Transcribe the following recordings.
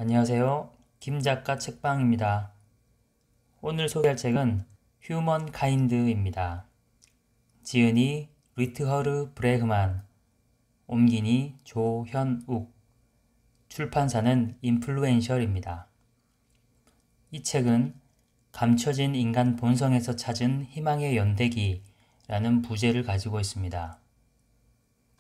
안녕하세요. 김작가 책방입니다. 오늘 소개할 책은 휴먼 카인드입니다. 지은이 리트허르 브레그만, 옮기니 조현욱, 출판사는 인플루엔셜입니다. 이 책은 감춰진 인간 본성에서 찾은 희망의 연대기라는 부제를 가지고 있습니다.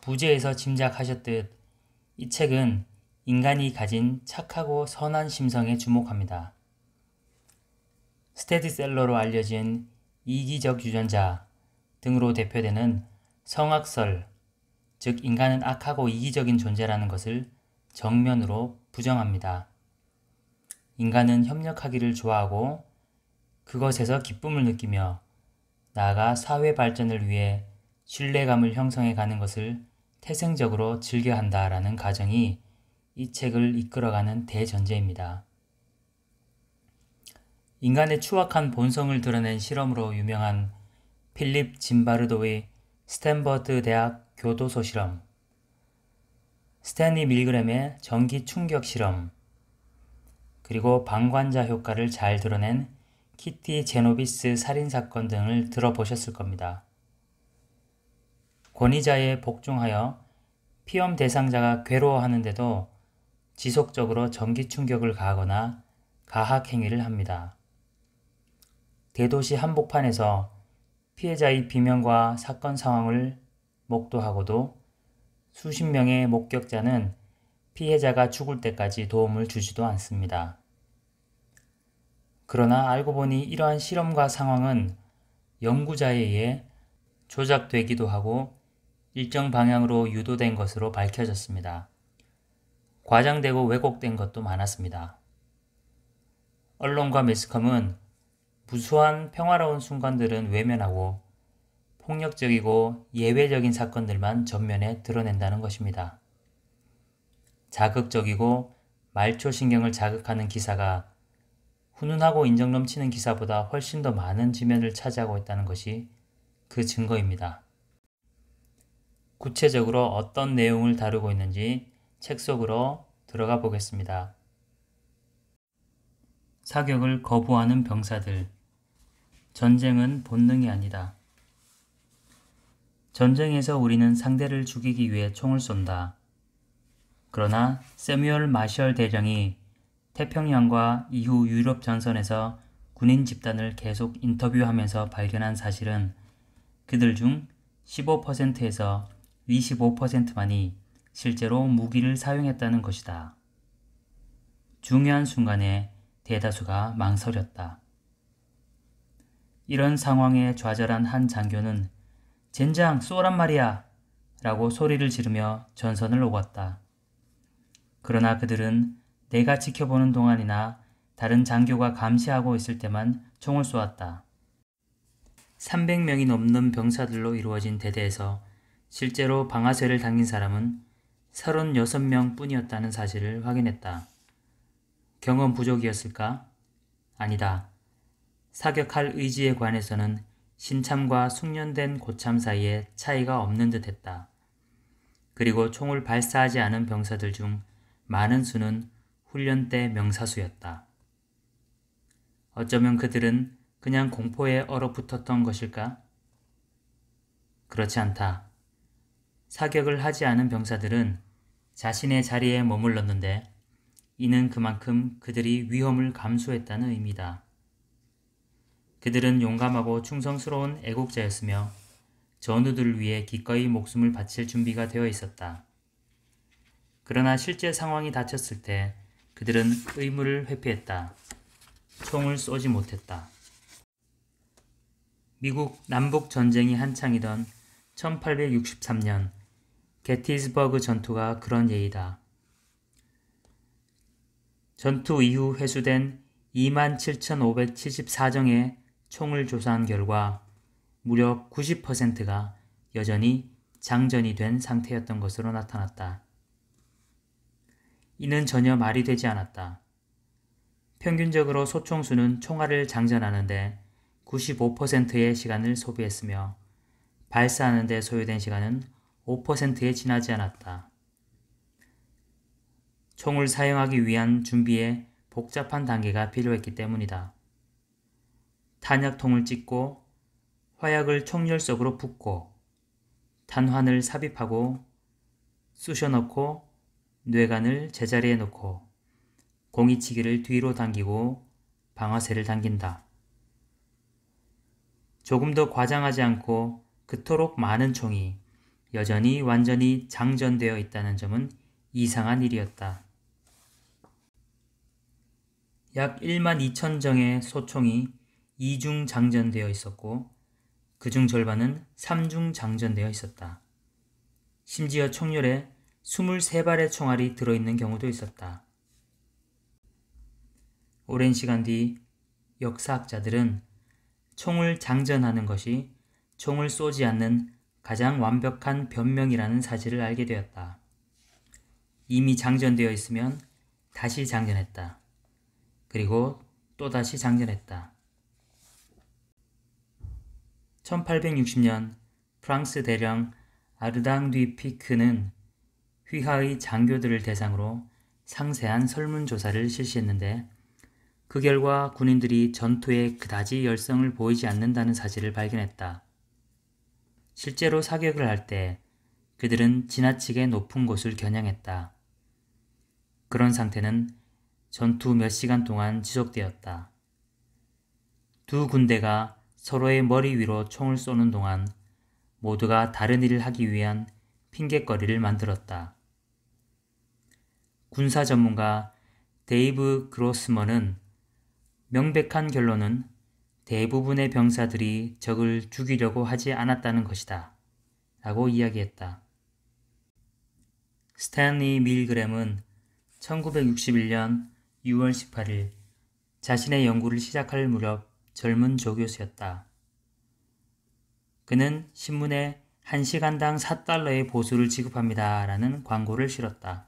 부제에서 짐작하셨듯 이 책은 인간이 가진 착하고 선한 심성에 주목합니다. 스테디셀러로 알려진 이기적 유전자 등으로 대표되는 성악설, 즉 인간은 악하고 이기적인 존재라는 것을 정면으로 부정합니다. 인간은 협력하기를 좋아하고 그것에서 기쁨을 느끼며 나아가 사회 발전을 위해 신뢰감을 형성해 가는 것을 태생적으로 즐겨한다라는 가정이 이 책을 이끌어가는 대전제입니다. 인간의 추악한 본성을 드러낸 실험으로 유명한 필립 짐바르도의 스탠버드 대학 교도소 실험, 스탠리 밀그램의 전기 충격 실험, 그리고 방관자 효과를 잘 드러낸 키티 제노비스 살인사건 등을 들어보셨을 겁니다. 권위자에 복종하여 피험 대상자가 괴로워하는데도 지속적으로 전기 충격을 가하거나 가학 행위를 합니다. 대도시 한복판에서 피해자의 비명과 사건 상황을 목도하고도 수십 명의 목격자는 피해자가 죽을 때까지 도움을 주지도 않습니다. 그러나 알고 보니 이러한 실험과 상황은 연구자에 의해 조작되기도 하고 일정 방향으로 유도된 것으로 밝혀졌습니다. 과장되고 왜곡된 것도 많았습니다. 언론과 매스컴은 무수한 평화로운 순간들은 외면하고 폭력적이고 예외적인 사건들만 전면에 드러낸다는 것입니다. 자극적이고 말초신경을 자극하는 기사가 훈훈하고 인정 넘치는 기사보다 훨씬 더 많은 지면을 차지하고 있다는 것이 그 증거입니다. 구체적으로 어떤 내용을 다루고 있는지 책 속으로 들어가 보겠습니다. 사격을 거부하는 병사들. 전쟁은 본능이 아니다. 전쟁에서 우리는 상대를 죽이기 위해 총을 쏜다. 그러나 세뮤얼 마셜 대령이 태평양과 이후 유럽 전선에서 군인 집단을 계속 인터뷰하면서 발견한 사실은 그들 중 15%에서 25%만이 실제로 무기를 사용했다는 것이다. 중요한 순간에 대다수가 망설였다. 이런 상황에 좌절한 한 장교는 젠장 쏘란 말이야! 라고 소리를 지르며 전선을 오갔다. 그러나 그들은 내가 지켜보는 동안이나 다른 장교가 감시하고 있을 때만 총을 쏘았다. 300명이 넘는 병사들로 이루어진 대대에서 실제로 방아쇠를 당긴 사람은 36명 뿐이었다는 사실을 확인했다. 경험 부족이었을까? 아니다. 사격할 의지에 관해서는 신참과 숙련된 고참 사이에 차이가 없는 듯 했다. 그리고 총을 발사하지 않은 병사들 중 많은 수는 훈련 때 명사수였다. 어쩌면 그들은 그냥 공포에 얼어붙었던 것일까? 그렇지 않다. 사격을 하지 않은 병사들은 자신의 자리에 머물렀는데 이는 그만큼 그들이 위험을 감수했다는 의미다. 그들은 용감하고 충성스러운 애국자였으며 전우들을 위해 기꺼이 목숨을 바칠 준비가 되어 있었다. 그러나 실제 상황이 닥쳤을 때 그들은 의무를 회피했다. 총을 쏘지 못했다. 미국 남북전쟁이 한창이던 1863년 게티스버그 전투가 그런 예이다. 전투 이후 회수된 27,574정의 총을 조사한 결과 무려 90%가 여전히 장전이 된 상태였던 것으로 나타났다. 이는 전혀 말이 되지 않았다. 평균적으로 소총수는 총알을 장전하는데 95%의 시간을 소비했으며 발사하는 데 소요된 시간은 5%에 지나지 않았다. 총을 사용하기 위한 준비에 복잡한 단계가 필요했기 때문이다. 탄약통을 찢고 화약을 총열 속으로 붓고 탄환을 삽입하고 쑤셔 넣고 뇌관을 제자리에 놓고 공이치기를 뒤로 당기고 방아쇠를 당긴다. 조금 더 과장하지 않고 그토록 많은 총이 여전히 완전히 장전되어 있다는 점은 이상한 일이었다. 약 12,000정의 소총이 2중 장전되어 있었고 그중 절반은 3중 장전되어 있었다. 심지어 총열에 23발의 총알이 들어있는 경우도 있었다. 오랜 시간 뒤 역사학자들은 총을 장전하는 것이 총을 쏘지 않는 가장 완벽한 변명이라는 사실을 알게 되었다. 이미 장전되어 있으면 다시 장전했다. 그리고 또다시 장전했다. 1860년 프랑스 대령 아르당 디 피크는 휘하의 장교들을 대상으로 상세한 설문조사를 실시했는데 그 결과 군인들이 전투에 그다지 열성을 보이지 않는다는 사실을 발견했다. 실제로 사격을 할 때 그들은 지나치게 높은 곳을 겨냥했다. 그런 상태는 전투 몇 시간 동안 지속되었다. 두 군대가 서로의 머리 위로 총을 쏘는 동안 모두가 다른 일을 하기 위한 핑곗거리를 만들었다. 군사 전문가 데이브 그로스먼은 명백한 결론은 대부분의 병사들이 적을 죽이려고 하지 않았다는 것이다 라고 이야기했다. 스탠리 밀그램은 1961년 6월 18일 자신의 연구를 시작할 무렵 젊은 조교수였다. 그는 신문에 1시간당 4달러의 보수를 지급합니다 라는 광고를 실었다.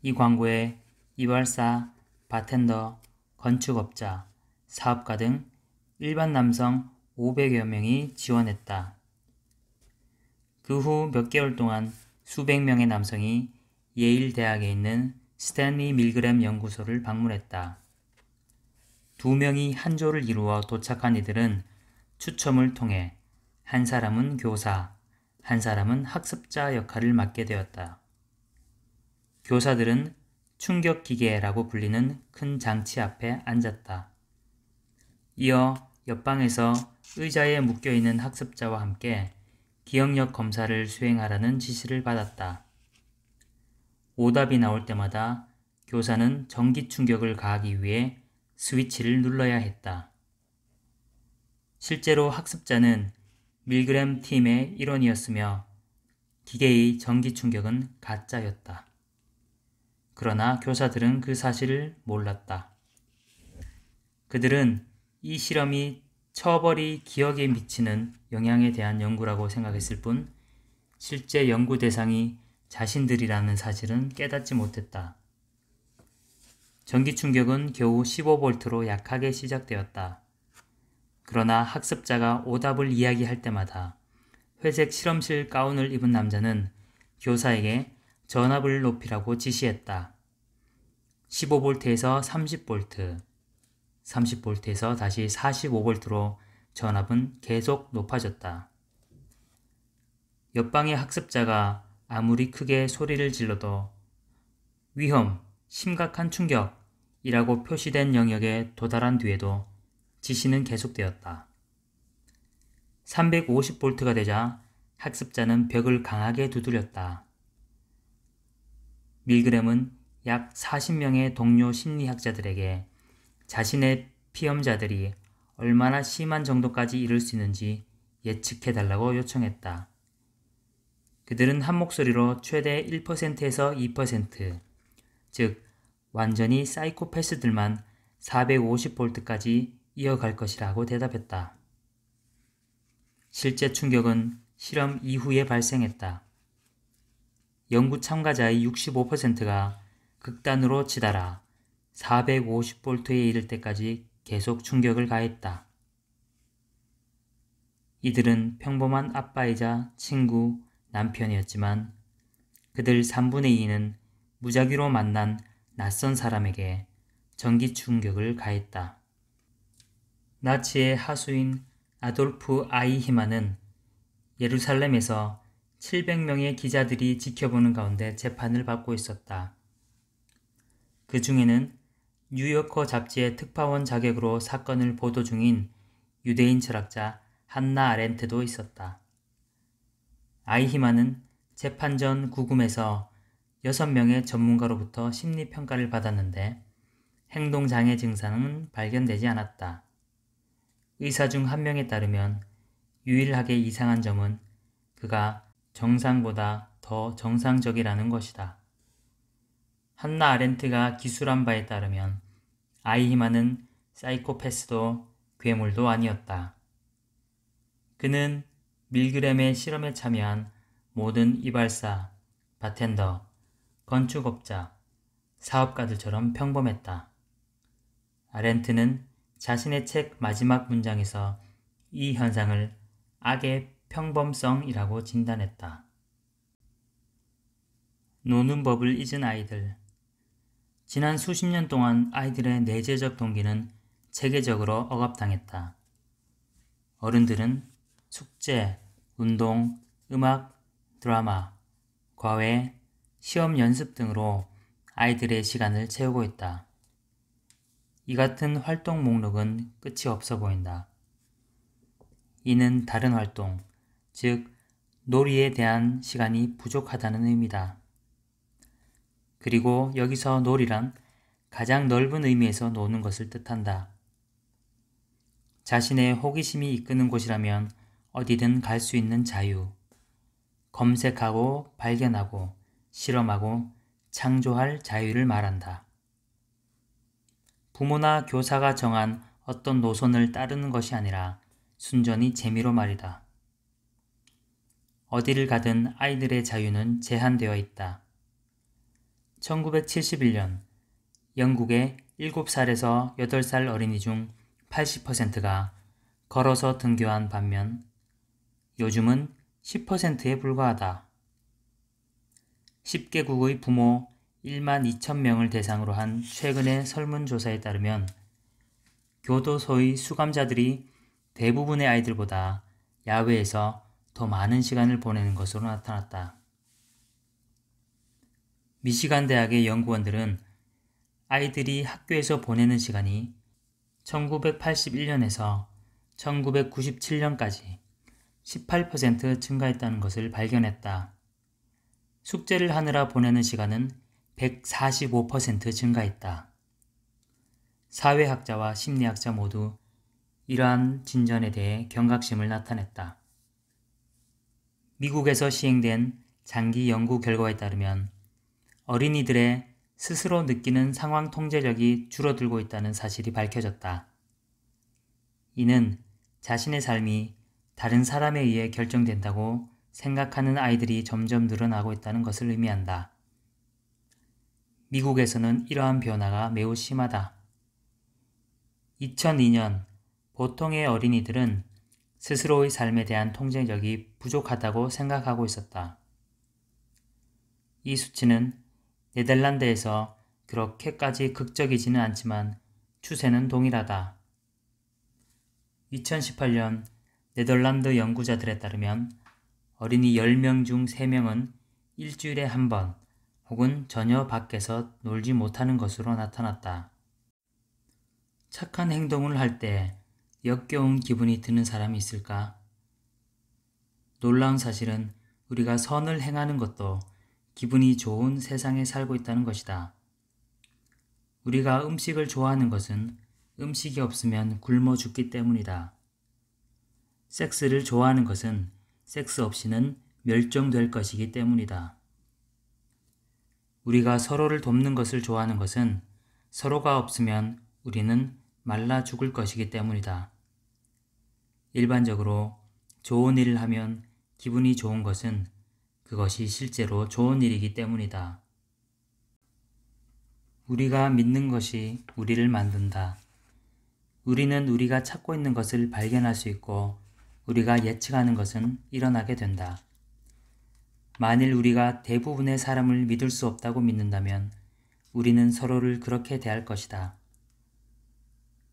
이 광고에 이발사, 바텐더, 건축업자, 사업가 등 일반 남성 500여 명이 지원했다. 그 후 몇 개월 동안 수백 명의 남성이 예일 대학에 있는 스탠리 밀그램 연구소를 방문했다. 2명이 한 조를 이루어 도착한 이들은 추첨을 통해 한 사람은 교사, 한 사람은 학습자 역할을 맡게 되었다. 교사들은 충격기계라고 불리는 큰 장치 앞에 앉았다. 이어 옆방에서 의자에 묶여있는 학습자와 함께 기억력 검사를 수행하라는 지시를 받았다. 오답이 나올 때마다 교사는 전기 충격을 가하기 위해 스위치를 눌러야 했다. 실제로 학습자는 밀그램 팀의 일원이었으며 기계의 전기 충격은 가짜였다. 그러나 교사들은 그 사실을 몰랐다. 그들은 이 실험이 처벌이 기억에 미치는 영향에 대한 연구라고 생각했을 뿐 실제 연구 대상이 자신들이라는 사실은 깨닫지 못했다. 전기 충격은 겨우 15V로 약하게 시작되었다. 그러나 학습자가 오답을 이야기할 때마다 회색 실험실 가운을 입은 남자는 교사에게 전압을 높이라고 지시했다. 15V에서 30V, 30V에서 다시 45V로 전압은 계속 높아졌다. 옆방의 학습자가 아무리 크게 소리를 질러도 위험, 심각한 충격이라고 표시된 영역에 도달한 뒤에도 지시는 계속되었다. 350V가 되자 학습자는 벽을 강하게 두드렸다. 밀그램은 약 40명의 동료 심리학자들에게 자신의 피험자들이 얼마나 심한 정도까지 이를 수 있는지 예측해달라고 요청했다. 그들은 한 목소리로 최대 1%에서 2%, 즉 완전히 사이코패스들만 450V까지 이어갈 것이라고 대답했다. 실제 충격은 실험 이후에 발생했다. 연구 참가자의 65%가 극단으로 치달아 450V에 이를 때까지 계속 충격을 가했다. 이들은 평범한 아빠이자 친구, 남편이었지만 그들 3분의 2는 무작위로 만난 낯선 사람에게 전기 충격을 가했다. 나치의 하수인 아돌프 아이히만은 예루살렘에서 700명의 기자들이 지켜보는 가운데 재판을 받고 있었다. 그 중에는 뉴요커 잡지의 특파원 자격으로 사건을 보도 중인 유대인 철학자 한나 아렌트도 있었다. 아이히만은 재판 전 구금에서 6명의 전문가로부터 심리평가를 받았는데 행동장애 증상은 발견되지 않았다. 의사 중 한 명에 따르면 유일하게 이상한 점은 그가 정상보다 더 정상적이라는 것이다. 한나 아렌트가 기술한 바에 따르면 아이히만은 사이코패스도 괴물도 아니었다. 그는 밀그램의 실험에 참여한 모든 이발사, 바텐더, 건축업자, 사업가들처럼 평범했다. 아렌트는 자신의 책 마지막 문장에서 이 현상을 악의 평범성이라고 진단했다. 노는 법을 잊은 아이들. 지난 수십 년 동안 아이들의 내재적 동기는 체계적으로 억압당했다. 어른들은 숙제, 운동, 음악, 드라마, 과외, 시험 연습 등으로 아이들의 시간을 채우고 있다. 이 같은 활동 목록은 끝이 없어 보인다. 이는 다른 활동, 즉 놀이에 대한 시간이 부족하다는 의미다. 그리고 여기서 놀이란 가장 넓은 의미에서 노는 것을 뜻한다. 자신의 호기심이 이끄는 곳이라면 어디든 갈 수 있는 자유, 검색하고 발견하고 실험하고 창조할 자유를 말한다. 부모나 교사가 정한 어떤 노선을 따르는 것이 아니라 순전히 재미로 말이다. 어디를 가든 아이들의 자유는 제한되어 있다. 1971년 영국의 7살에서 8살 어린이 중 80%가 걸어서 등교한 반면 요즘은 10%에 불과하다. 10개국의 부모 1만 2천 명을 대상으로 한 최근의 설문조사에 따르면 교도소의 수감자들이 대부분의 아이들보다 야외에서 더 많은 시간을 보내는 것으로 나타났다. 미시간 대학의 연구원들은 아이들이 학교에서 보내는 시간이 1981년에서 1997년까지 18% 증가했다는 것을 발견했다. 숙제를 하느라 보내는 시간은 145% 증가했다. 사회학자와 심리학자 모두 이러한 진전에 대해 경각심을 나타냈다. 미국에서 시행된 장기 연구 결과에 따르면 어린이들의 스스로 느끼는 상황 통제력이 줄어들고 있다는 사실이 밝혀졌다. 이는 자신의 삶이 다른 사람에 의해 결정된다고 생각하는 아이들이 점점 늘어나고 있다는 것을 의미한다. 미국에서는 이러한 변화가 매우 심하다. 2002년 보통의 어린이들은 스스로의 삶에 대한 통제력이 부족하다고 생각하고 있었다. 이 수치는 네덜란드에서 그렇게까지 극적이지는 않지만 추세는 동일하다. 2018년 네덜란드 연구자들에 따르면 어린이 10명 중 3명은 일주일에 한 번 혹은 전혀 밖에서 놀지 못하는 것으로 나타났다. 착한 행동을 할 때 역겨운 기분이 드는 사람이 있을까? 놀라운 사실은 우리가 선을 행하는 것도 기분이 좋은 세상에 살고 있다는 것이다. 우리가 음식을 좋아하는 것은 음식이 없으면 굶어 죽기 때문이다. 섹스를 좋아하는 것은 섹스 없이는 멸종될 것이기 때문이다. 우리가 서로를 돕는 것을 좋아하는 것은 서로가 없으면 우리는 말라 죽을 것이기 때문이다. 일반적으로 좋은 일을 하면 기분이 좋은 것은 그것이 실제로 좋은 일이기 때문이다. 우리가 믿는 것이 우리를 만든다. 우리는 우리가 찾고 있는 것을 발견할 수 있고 우리가 예측하는 것은 일어나게 된다. 만일 우리가 대부분의 사람을 믿을 수 없다고 믿는다면 우리는 서로를 그렇게 대할 것이다.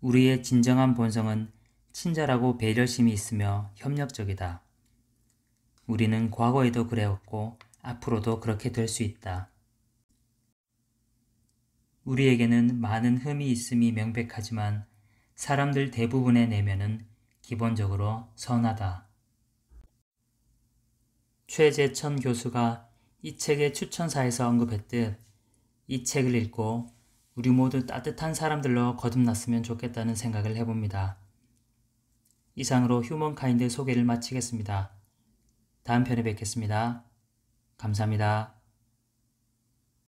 우리의 진정한 본성은 친절하고 배려심이 있으며 협력적이다. 우리는 과거에도 그래왔고 앞으로도 그렇게 될 수 있다. 우리에게는 많은 흠이 있음이 명백하지만 사람들 대부분의 내면은 기본적으로 선하다. 최재천 교수가 이 책의 추천사에서 언급했듯 이 책을 읽고 우리 모두 따뜻한 사람들로 거듭났으면 좋겠다는 생각을 해봅니다. 이상으로 휴먼카인드 소개를 마치겠습니다. 다음 편에 뵙겠습니다. 감사합니다.